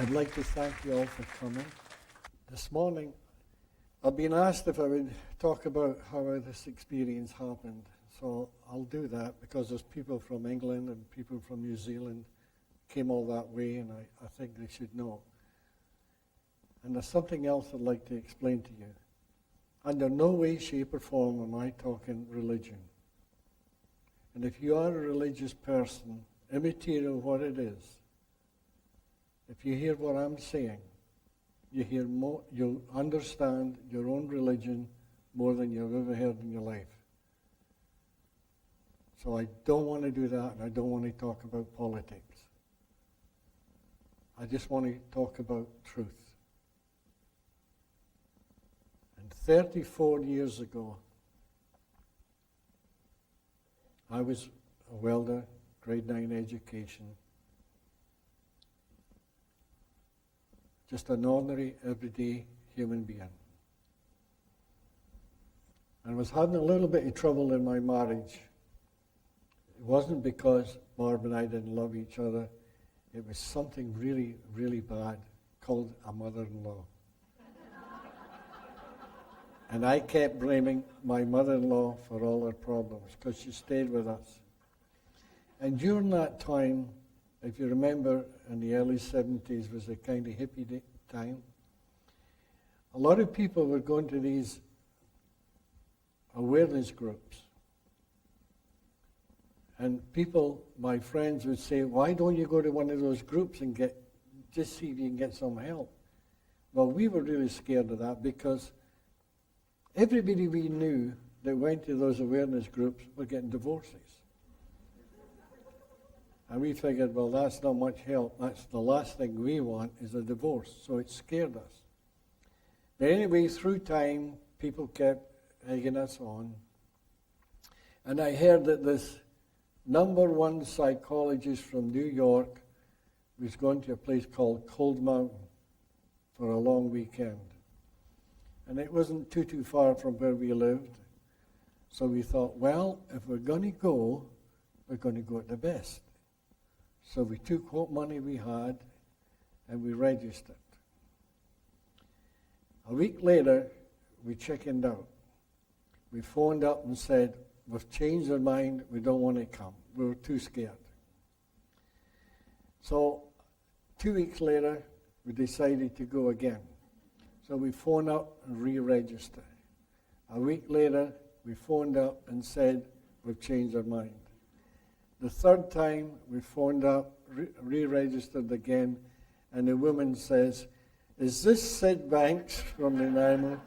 I'd like to thank you all for coming. This morning, I've been asked if I would talk about how this experience happened. So I'll do that because there's people from England and people from New Zealand came all that way, and I think they should know. And there's something else I'd like to explain to you. Under no way, shape, or form am I talking religion. And if you are a religious person, immaterial what it is, if you hear what I'm saying, you'll understand your own religion more than you've ever heard in your life. So I don't want to do that, and I don't want to talk about politics. I just want to talk about truth. And 34 years ago, I was a welder, grade 9 education. Just an ordinary, everyday human being. And was having a little bit of trouble in my marriage. It wasn't because Barb and I didn't love each other. It was something really, really bad called a mother-in-law. And I kept blaming my mother-in-law for all her problems because she stayed with us. And during that time, if you remember, in the early 70s was a kind of hippie time. A lot of people were going to these awareness groups. And people, my friends, would say, why don't you go to one of those groups and just see if you can get some help? Well, we were really scared of that because everybody we knew that went to those awareness groups were getting divorces. And we figured, well, that's not much help. That's the last thing we want is a divorce. So it scared us. But anyway, through time, people kept egging us on. And I heard that this #1 psychologist from New York was going to a place called Cold Mountain for a long weekend. And it wasn't too far from where we lived. So we thought, well, if we're going to go, we're going to go at the best. So we took what money we had and we registered. A week later, we chickened out. We phoned up and said, we've changed our mind, we don't want to come. We were too scared. So 2 weeks later, we decided to go again. So we phoned up and re-registered. A week later, we phoned up and said, we've changed our mind. The third time, we phoned up, re-registered again, and the woman says, is this Sid Banks from the Nanaimo?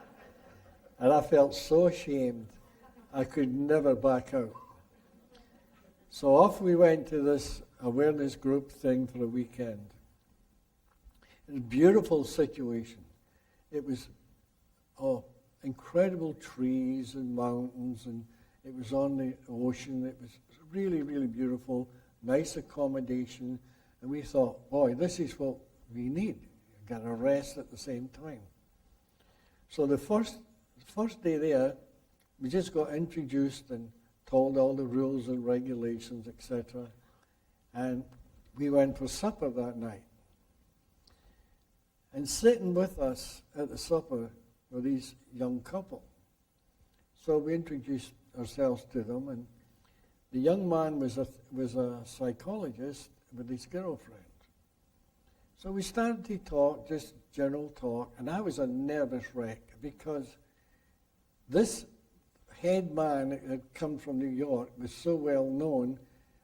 And I felt so ashamed. I could never back out. So off we went to this awareness group thing for a weekend. It was a beautiful situation. It was incredible trees and mountains, and it was on the ocean. It was really, really beautiful, nice accommodation. And we thought, boy, this is what we need. Got a rest at the same time. So the first day there, we just got introduced and told all the rules and regulations, etc. And we went for supper that night. And sitting with us at the supper were these young couple. So we introduced ourselves to them, and the young man was a psychologist with his girlfriend. So we started to talk, just general talk, and I was a nervous wreck because this head man that had come from New York was so well known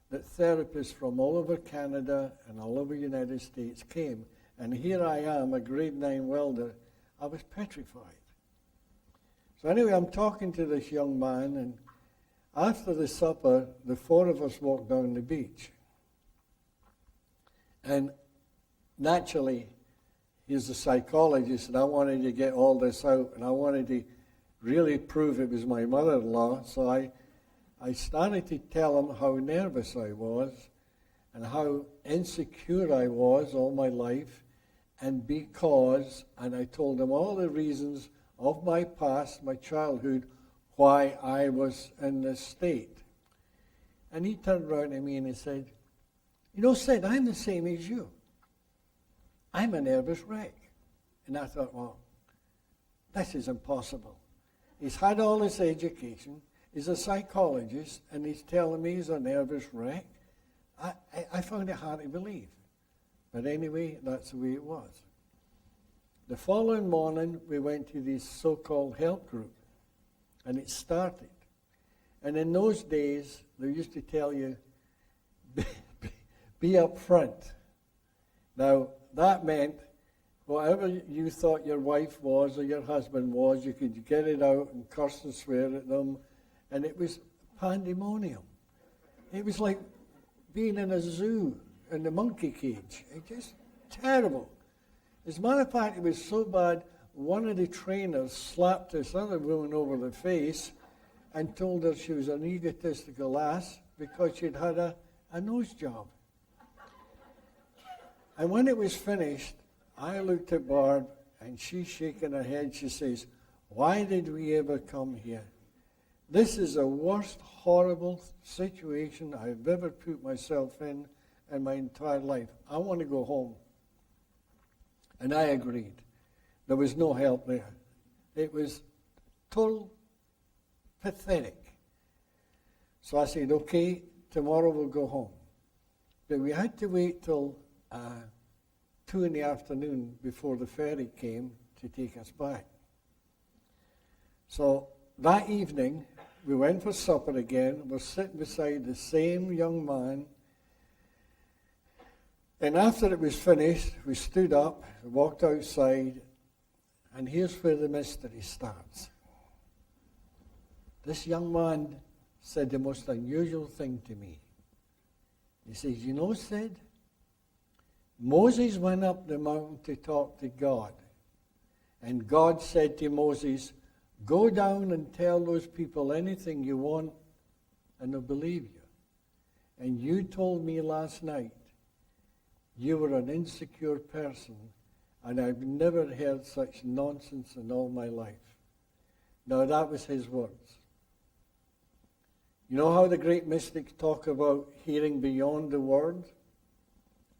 that therapists from all over Canada and all over the United States came. And here I am, a grade 9 welder. I was petrified. So anyway, I'm talking to this young man, and after the supper, the four of us walked down the beach. And naturally, he's a psychologist, and I wanted to get all this out, and I wanted to really prove it was my mother-in-law. So I started to tell him how nervous I was and how insecure I was all my life, and I told him all the reasons of my past, my childhood, why I was in this state. And he turned around to me and he said, you know, Sid, I'm the same as you. I'm a nervous wreck. And I thought, well, this is impossible. He's had all this education, he's a psychologist, and he's telling me he's a nervous wreck. I found it hard to believe. But anyway, that's the way it was. The following morning, we went to this so-called help group, and it started. And in those days, they used to tell you, be up front. Now, that meant whatever you thought your wife was or your husband was, you could get it out and curse and swear at them, and it was pandemonium. It was like being in a zoo in the monkey cage. It just terrible. As a matter of fact, it was so bad, one of the trainers slapped this other woman over the face and told her she was an egotistical ass because she'd had a nose job. And when it was finished, I looked at Barb, and she's shaking her head. She says, why did we ever come here? This is the worst horrible situation I've ever put myself in my entire life. I want to go home. And I agreed. There was no help there. It was total pathetic. So I said, okay, tomorrow we'll go home. But we had to wait till 2 in the afternoon before the ferry came to take us back. So that evening, we went for supper again. We're sitting beside the same young man. And after it was finished, we stood up, walked outside, and here's where the mystery starts. This young man said the most unusual thing to me. He says, you know, Sid, Moses went up the mountain to talk to God. And God said to Moses, go down and tell those people anything you want, and they'll believe you. And you told me last night you were an insecure person, and I've never heard such nonsense in all my life. Now, that was his words. You know how the great mystics talk about hearing beyond the word?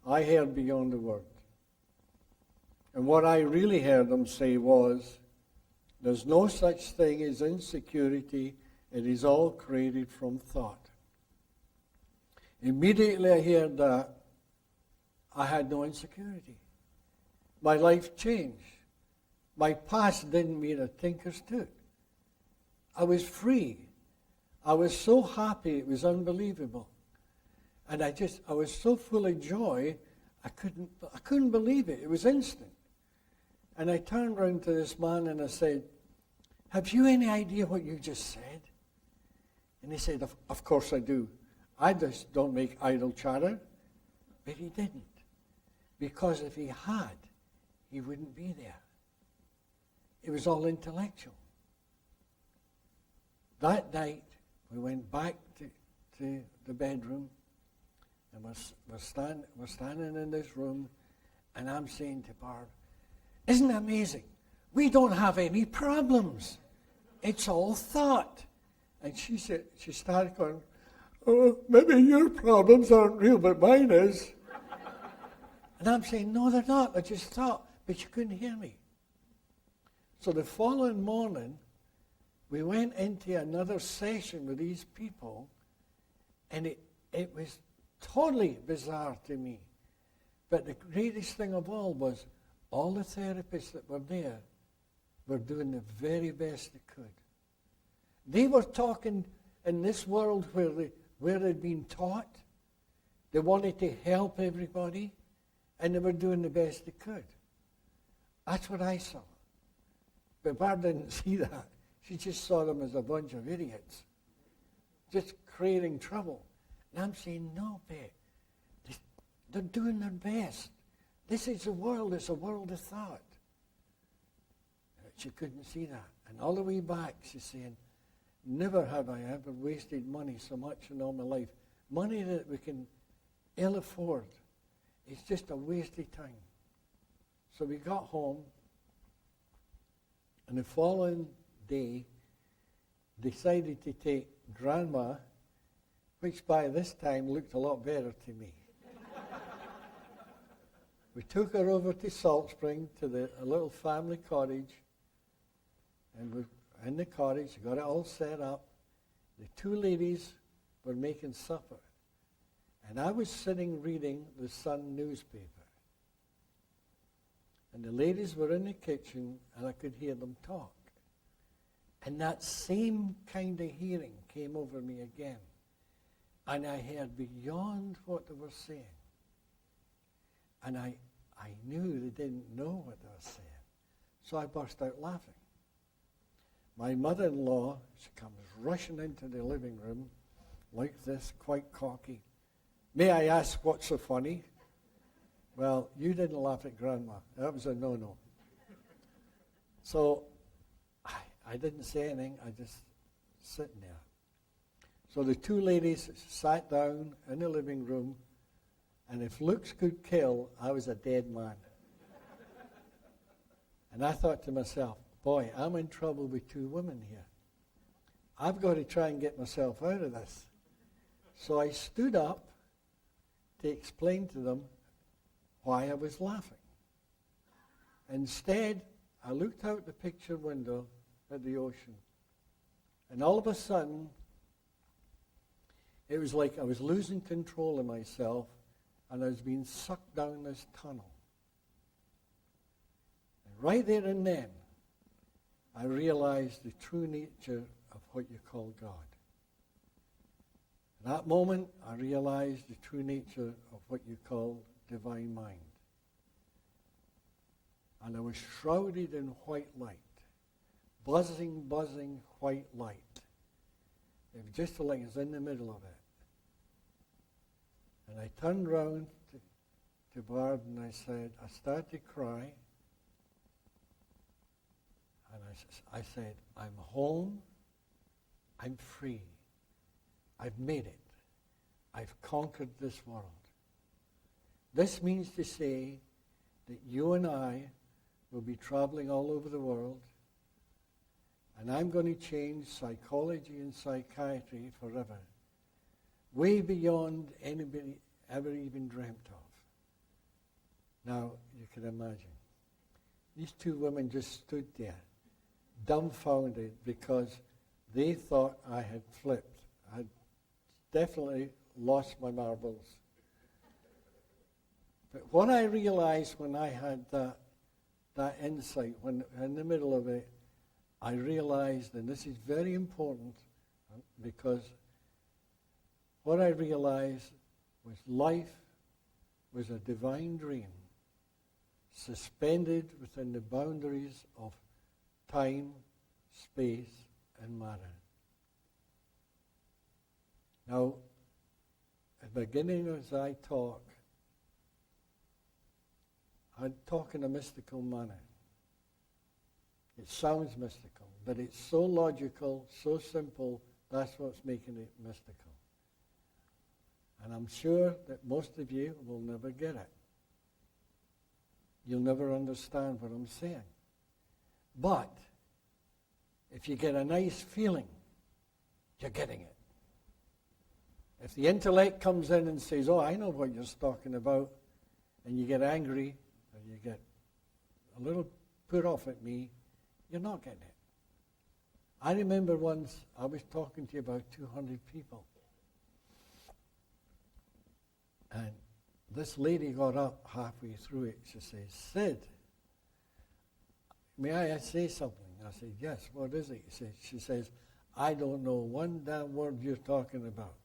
I heard beyond the word. And what I really heard them say was, there's no such thing as insecurity. It is all created from thought. Immediately I heard that, I had no insecurity. My life changed. My past didn't mean a tinker's toot. I was free. I was so happy, it was unbelievable. And I was so full of joy, I couldn't believe it. It was instant. And I turned around to this man and I said, have you any idea what you just said? And he said, of course I do. I just don't make idle chatter. But he didn't. Because if he had, he wouldn't be there. It was all intellectual. That night, we went back to the bedroom, and we're standing in this room, and I'm saying to Barb, isn't it amazing? We don't have any problems. It's all thought. And she started going, oh, maybe your problems aren't real, but mine is. And I'm saying, no, they're not. I just thought, but you couldn't hear me. So the following morning, we went into another session with these people, and it was totally bizarre to me. But the greatest thing of all was all the therapists that were there were doing the very best they could. They were talking in this world where they'd been taught. They wanted to help everybody, and they were doing the best they could. That's what I saw. But Barb didn't see that. She just saw them as a bunch of idiots, just creating trouble. And I'm saying, no, babe, they're doing their best. This is the world. It's a world of thought. She couldn't see that. And all the way back, she's saying, never have I ever wasted money so much in all my life. Money that we can ill afford. It's just a waste of time. So we got home, and the following day, decided to take Grandma, which by this time looked a lot better to me. We took her over to Salt Spring to a little family cottage, and we're in the cottage, got it all set up. The two ladies were making supper, and I was sitting reading the Sun newspaper. And the ladies were in the kitchen, and I could hear them talk. And that same kind of hearing came over me again. And I heard beyond what they were saying. And I knew they didn't know what they were saying. So I burst out laughing. My mother-in-law, she comes rushing into the living room like this, quite cocky. May I ask what's so funny? Well, you didn't laugh at Grandma. That was a no-no. So I didn't say anything. I just sitting there. So the two ladies sat down in the living room, and if looks could kill, I was a dead man. And I thought to myself, boy, I'm in trouble with two women here. I've got to try and get myself out of this. So I stood up to explain to them why I was laughing. Instead, I looked out the picture window at the ocean. And all of a sudden, it was like I was losing control of myself, and I was being sucked down this tunnel. And right there and then, I realized the true nature of what you call God. In that moment, I realized the true nature of what you call divine mind. And I was shrouded in white light, buzzing white light. It was just like I was in the middle of it. And I turned round to Barb and I started to cry. And I said, I'm home, I'm free, I've made it, I've conquered this world. This means to say that you and I will be traveling all over the world, and I'm going to change psychology and psychiatry forever, way beyond anybody ever even dreamt of. Now, you can imagine. These two women just stood there, dumbfounded, because they thought I had flipped. I'd definitely lost my marbles. But what I realized when I had that insight, when in the middle of it, I realized, and this is very important, because what I realized was life was a divine dream, suspended within the boundaries of time, space, and matter. Now, at the beginning as I talk, I talk in a mystical manner. It sounds mystical, but it's so logical, so simple, that's what's making it mystical. And I'm sure that most of you will never get it. You'll never understand what I'm saying. But if you get a nice feeling, you're getting it. If the intellect comes in and says, oh, I know what you're talking about, and you get angry, or you get a little put off at me, you're not getting it. I remember once I was talking to about 200 people. And this lady got up halfway through it. She says, Sid, may I say something? I said, yes, what is it? She says, I don't know one damn word you're talking about.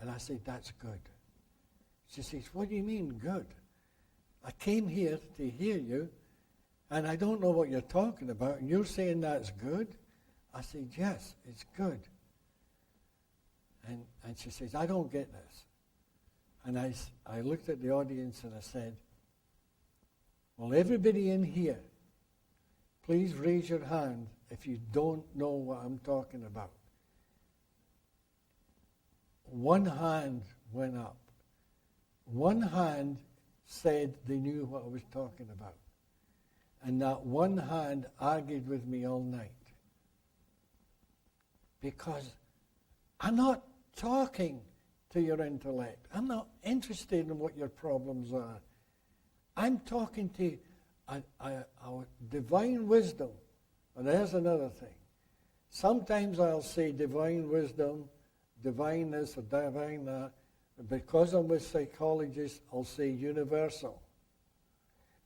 And I said, that's good. She says, what do you mean good? I came here to hear you, and I don't know what you're talking about, and you're saying that's good? I said, yes, it's good. And she says, I don't get this. And I looked at the audience and I said, well, everybody in here, please raise your hand if you don't know what I'm talking about. One hand went up. One hand said they knew what I was talking about. And that one hand argued with me all night. Because I'm not talking to your intellect. I'm not interested in what your problems are. I'm talking to a divine wisdom. And there's another thing. Sometimes I'll say divine wisdom, divine this or divine that. Because I'm with psychologists, I'll say universal.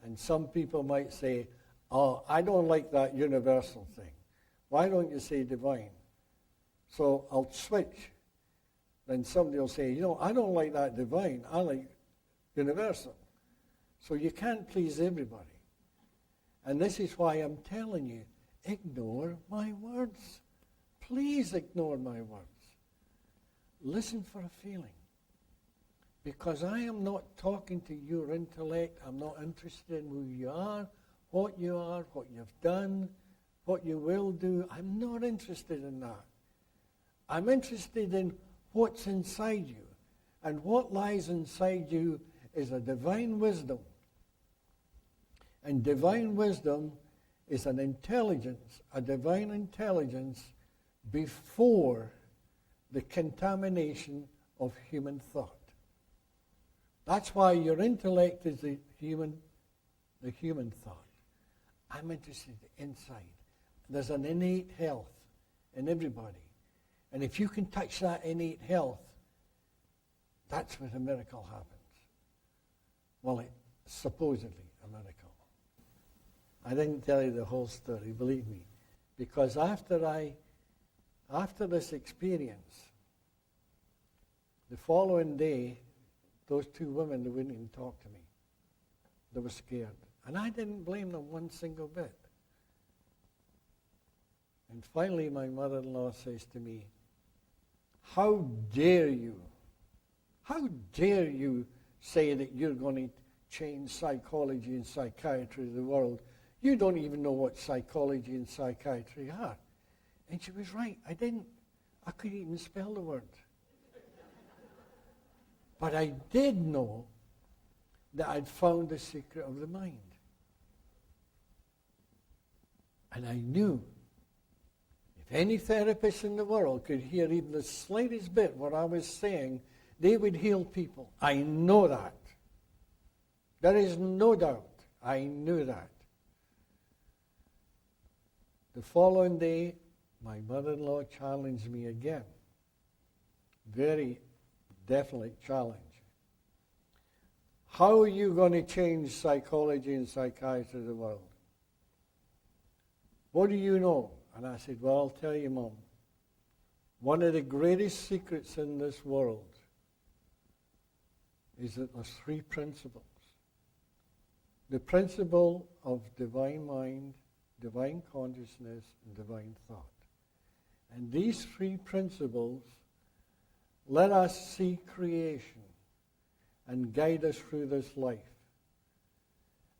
And some people might say, oh, I don't like that universal thing. Why don't you say divine? So I'll switch. Then somebody will say, I don't like that divine. I like universal. So you can't please everybody. And this is why I'm telling you, ignore my words. Please ignore my words. Listen for a feeling. Because I am not talking to your intellect. I'm not interested in who you are, what you've done, what you will do. I'm not interested in that. I'm interested in what's inside you. And what lies inside you is a divine wisdom. And divine wisdom is an intelligence, a divine intelligence before the contamination of human thought. That's why your intellect is the human thought. I'm interested inside. There's an innate health in everybody. And if you can touch that innate health, that's where the miracle happens. Well, it's supposedly a miracle. I didn't tell you the whole story, believe me. Because after this experience, the following day, those two women, they wouldn't even talk to me. They were scared. And I didn't blame them one single bit. And finally, my mother-in-law says to me, how dare you say that you're going to change psychology and psychiatry of the world? You don't even know what psychology and psychiatry are. And she was right. I didn't. I couldn't even spell the word. But I did know that I'd found the secret of the mind. And I knew if any therapist in the world could hear even the slightest bit what I was saying, they would heal people. I know that. There is no doubt. I knew that. The following day, my mother-in-law challenged me again. Very definite challenge. How are you going to change psychology and psychiatry of the world? What do you know? And I said, well, I'll tell you, Mom. One of the greatest secrets in this world is that there's three principles. The principle of divine mind, divine consciousness, and divine thought. And these three principles let us see creation and guide us through this life.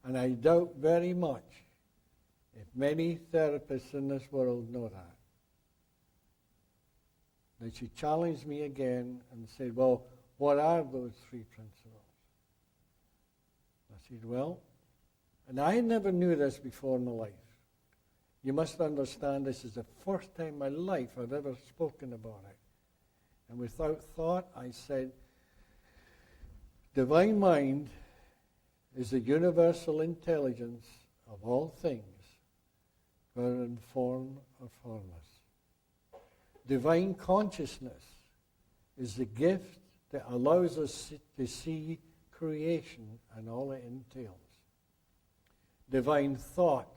And I doubt very much if many therapists in this world know that. Then she challenged me again and said, well, what are those three principles? I said, well, and I never knew this before in my life. You must understand this is the first time in my life I've ever spoken about it. And without thought, I said, divine mind is the universal intelligence of all things, whether in form or formless. Divine consciousness is the gift that allows us to see creation and all it entails. Divine thought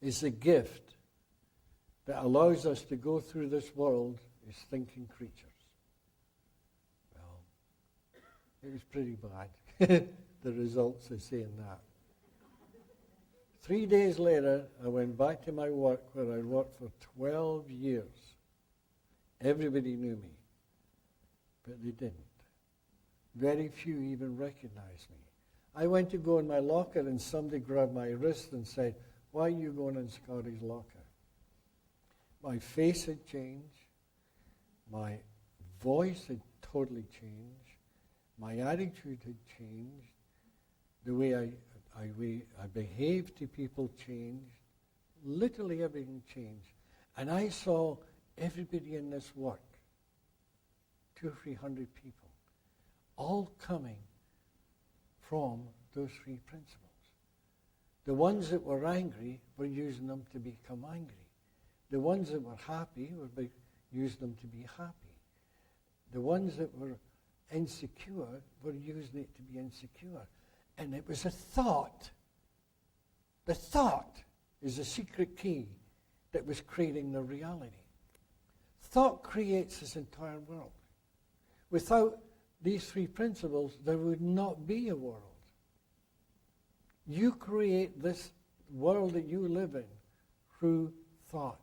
is the gift that allows us to go through this world as thinking creatures. Well, it was pretty bad, the results of saying that. 3 days later, I went back to my work where I'd worked for 12 years. Everybody knew me, but they didn't. Very few even recognized me. I went to go in my locker and somebody grabbed my wrist and said, why are you going in Scotty's locker? My face had changed. My voice had totally changed. My attitude had changed. The way I behaved to people changed. Literally everything changed. And I saw everybody in this work, 200 or 300 people, all coming from those three principles. The ones that were angry, we're using them to become angry. The ones that were happy, we're using them to be happy. The ones that were insecure, we're using it to be insecure. And it was a thought. The thought is the secret key that was creating the reality. Thought creates this entire world. Without these three principles, there would not be a world. You create this world that you live in through thought.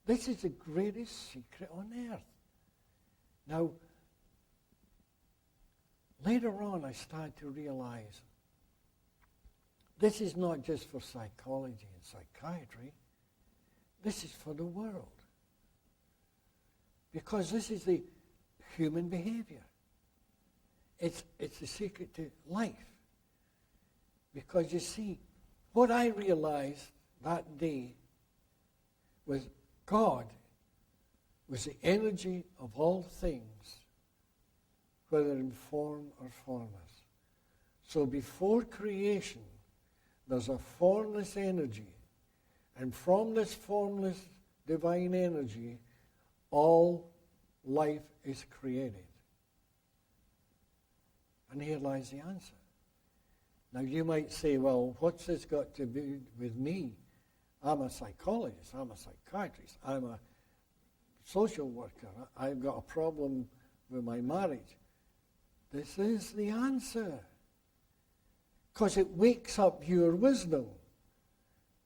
This is the greatest secret on earth. Now, later on, I started to realize this is not just for psychology and psychiatry. This is for the world. Because this is the human behavior. It's the secret to life. Because you see, what I realized that day was God was the energy of all things, whether in form or formless. So before creation, there's a formless energy. And from this formless divine energy, all life is created. And here lies the answer. Now you might say, well, what's this got to do with me? I'm a psychologist, I'm a psychiatrist, I'm a social worker, I've got a problem with my marriage. This is the answer. Because it wakes up your wisdom.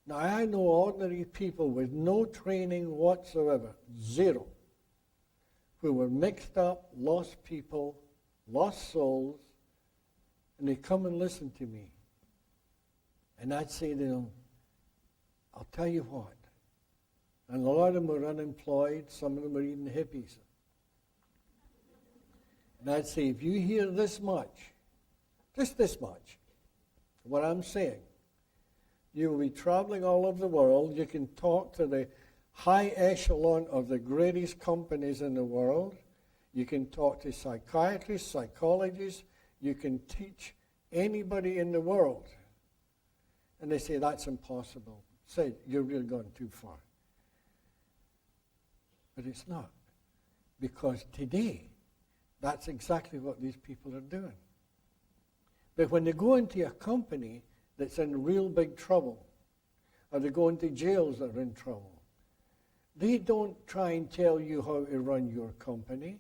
Now I know ordinary people with no training whatsoever, zero, who were mixed up, lost people, lost souls, and they come and listen to me. And I'd say to them, I'll tell you what. And a lot of them were unemployed. Some of them were even hippies. And I'd say, if you hear this much, just this much, what I'm saying, you will be traveling all over the world. You can talk to the high echelon of the greatest companies in the world. You can talk to psychiatrists, psychologists. You can teach anybody in the world. And they say, that's impossible. Say, you're really going too far. But it's not. Because today, that's exactly what these people are doing. But when they go into a company that's in real big trouble, or they go into jails that are in trouble, they don't try and tell you how to run your company.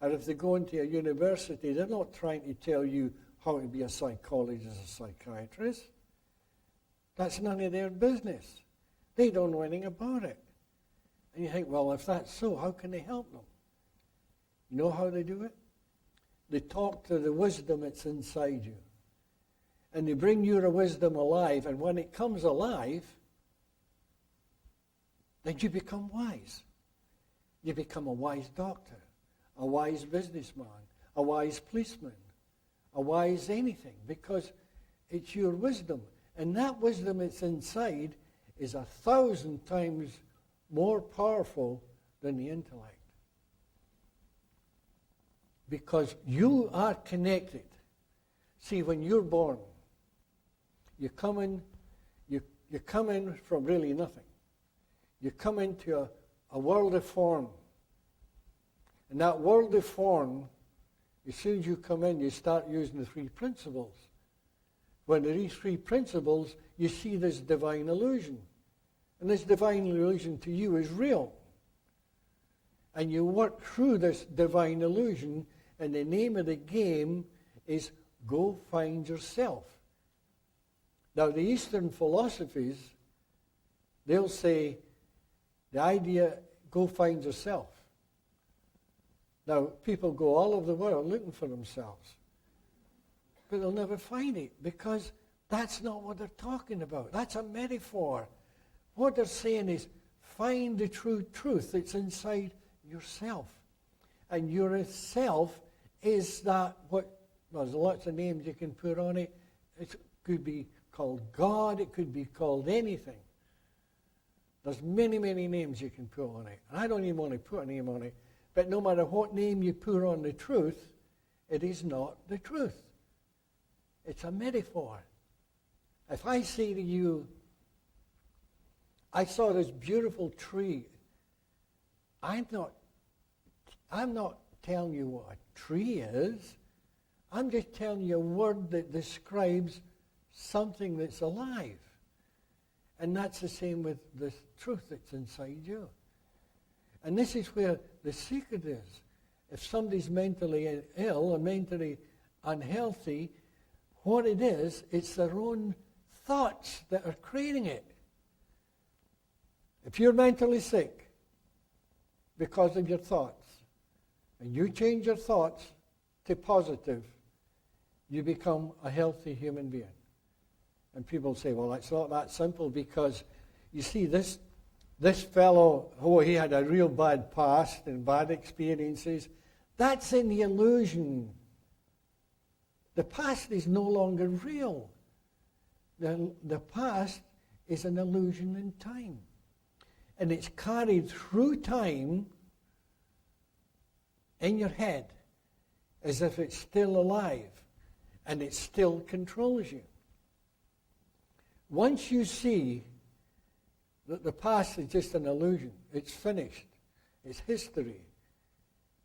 Or if they go into a university, they're not trying to tell you how to be a psychologist or psychiatrist. That's none of their business. They don't know anything about it. And you think, well, if that's so, how can they help them? You know how they do it? They talk to the wisdom that's inside you. And they bring your wisdom alive. And when it comes alive, then you become wise. You become a wise doctor, a wise businessman, a wise policeman, a wise anything. Because it's your wisdom. And that wisdom that's inside is 1,000 times more powerful than the intellect. Because you are connected. See, when you're born, you come in from really nothing. You come into a world of form. And that world of form, as soon as you come in, you start using the three principles. When these three principles, you see this divine illusion. And this divine illusion to you is real. And you work through this divine illusion, and the name of the game is go find yourself. Now, the Eastern philosophies, they'll say the idea, go find yourself. Now, people go all over the world looking for themselves. But they'll never find it because that's not what they're talking about. That's a metaphor. What they're saying is find the true truth that's inside yourself. And your self is that what, well, there's lots of names you can put on it. It could be called God. It could be called anything. There's many, many names you can put on it. And I don't even want to put a name on it. But no matter what name you put on the truth, it is not the truth. It's a metaphor. If I say to you, I saw this beautiful tree, I'm not telling you what a tree is. I'm just telling you a word that describes something that's alive. And that's the same with the truth that's inside you. And this is where the secret is. If somebody's mentally ill or mentally unhealthy, what it is, it's their own thoughts that are creating it. If you're mentally sick because of your thoughts, and you change your thoughts to positive, you become a healthy human being. And people say, well, it's not that simple, because you see, this fellow, he had a real bad past and bad experiences. That's in the illusion. The past is no longer real. The past is an illusion in time. And it's carried through time in your head as if it's still alive and it still controls you. Once you see that the past is just an illusion, it's finished, it's history,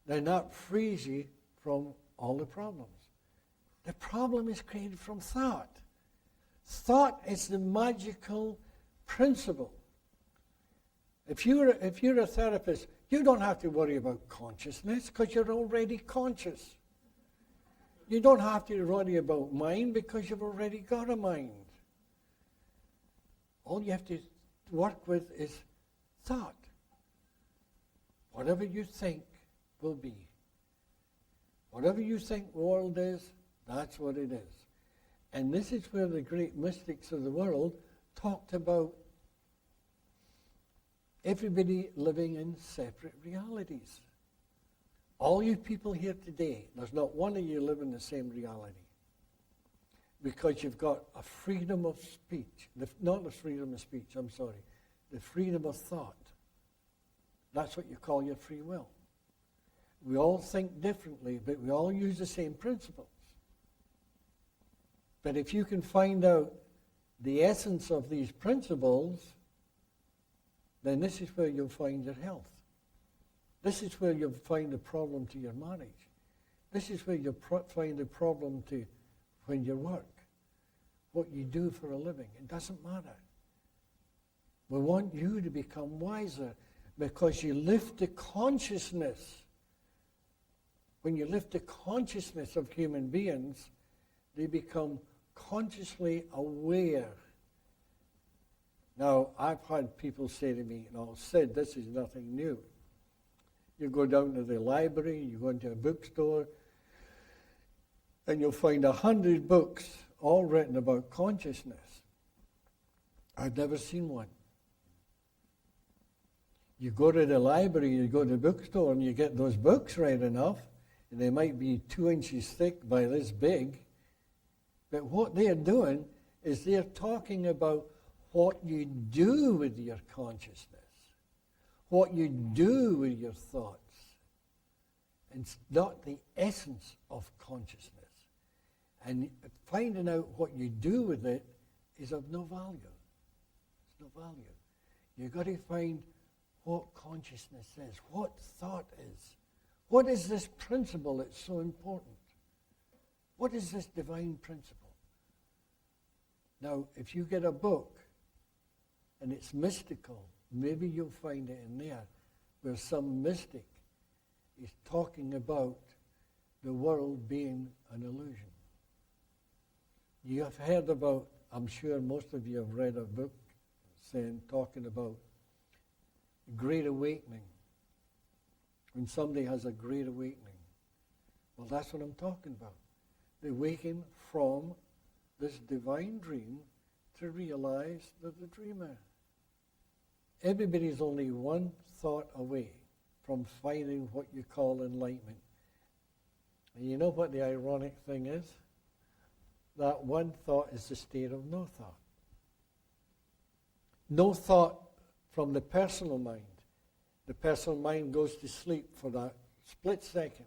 then that frees you from all the problems. The problem is created from thought. Thought is the magical principle. If you're a therapist, you don't have to worry about consciousness because you're already conscious. You don't have to worry about mind because you've already got a mind. All you have to work with is thought. Whatever you think will be. Whatever you think the world is, that's what it is. And this is where the great mystics of the world talked about everybody living in separate realities. All you people here today, there's not one of you living the same reality. Because you've got a freedom of speech. Not the freedom of speech, I'm sorry. The freedom of thought. That's what you call your free will. We all think differently, but we all use the same principles. But if you can find out the essence of these principles, then this is where you'll find your health. This is where you'll find the problem to your marriage. This is where you'll find the problem to when you work, what you do for a living. It doesn't matter. We want you to become wiser because you lift the consciousness. When you lift the consciousness of human beings, they become consciously aware. Now, I've had people say to me, and I've said this is nothing new. You go down to the library, you go into a bookstore, and you'll find 100 books all written about consciousness. I've never seen one. You go to the library, you go to the bookstore, and you get those books right enough, and they might be 2 inches thick by this big. But what they're doing is they're talking about what you do with your consciousness, what you do with your thoughts. It's not the essence of consciousness. And finding out what you do with it is of no value. It's no value. You've got to find what consciousness is, what thought is. What is this principle that's so important? What is this divine principle? Now, if you get a book and it's mystical, maybe you'll find it in there where some mystic is talking about the world being an illusion. You have heard about, I'm sure most of you have read a book talking about Great Awakening. When somebody has a great awakening. Well, that's what I'm talking about. They awaken from this divine dream to realize that the dreamer. Everybody's only one thought away from finding what you call enlightenment. And you know what the ironic thing is? That one thought is the state of no thought. No thought from the personal mind. The personal mind goes to sleep for that split second.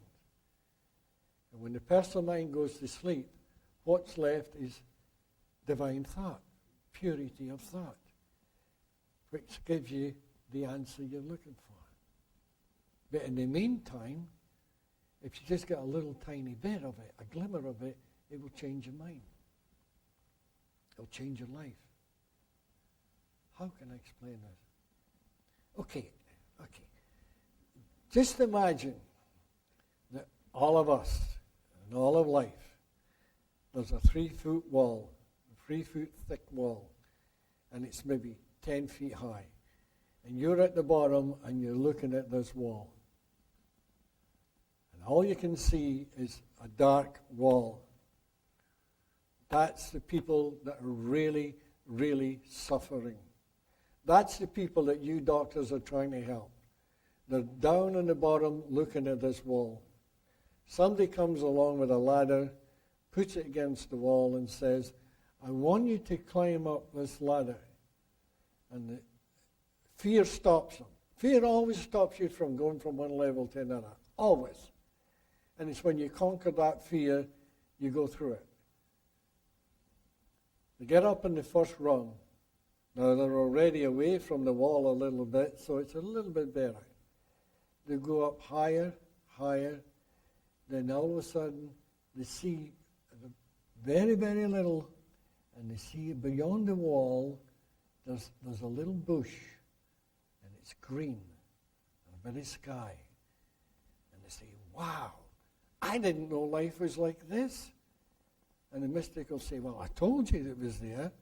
And when the personal mind goes to sleep, what's left is divine thought, purity of thought, which gives you the answer you're looking for. But in the meantime, if you just get a little tiny bit of it, a glimmer of it, it will change your mind. It'll change your life. How can I explain this? Okay. Just imagine that all of us, and all of life, there's a 3-foot wall, a 3-foot thick wall, and it's maybe 10 feet high. And you're at the bottom and you're looking at this wall. And all you can see is a dark wall. That's the people that are really, really suffering. That's the people that you doctors are trying to help. They're down on the bottom looking at this wall. Somebody comes along with a ladder, puts it against the wall and says, I want you to climb up this ladder. And the fear stops them. Fear always stops you from going from one level to another. Always. And it's when you conquer that fear, you go through it. They get up in the first rung. Now they're already away from the wall a little bit, so it's a little bit better. They go up higher, higher. Then all of a sudden, they see very, very little, and they see beyond the wall, there's a little bush, and it's green, and a bit of sky. And they say, wow, I didn't know life was like this. And the mystic will say, well, I told you it was there.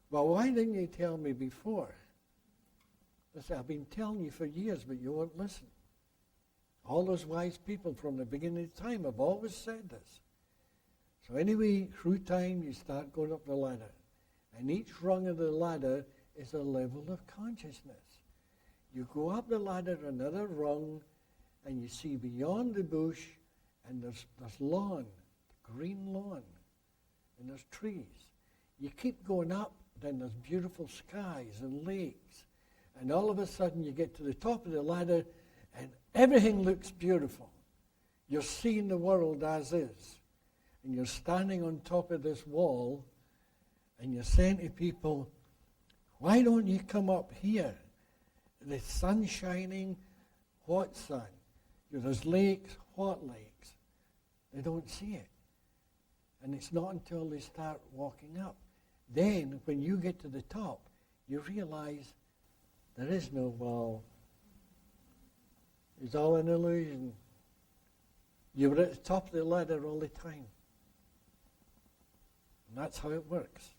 Well, why didn't you tell me before? I say, I've been telling you for years, but you won't listen. All those wise people from the beginning of time have always said this. So anyway, through time, you start going up the ladder. And each rung of the ladder is a level of consciousness. You go up the ladder another rung, and you see beyond the bush, and there's lawn, green lawn, and there's trees. You keep going up, then there's beautiful skies and lakes. And all of a sudden, you get to the top of the ladder, and everything looks beautiful. You're seeing the world as is. And you're standing on top of this wall, and you're saying to people, why don't you come up here? The sun's shining. What sun? There's lakes. What lakes? They don't see it. And it's not until they start walking up. Then, when you get to the top, you realize there is no wall. It's all an illusion. You were at the top of the ladder all the time. And that's how it works.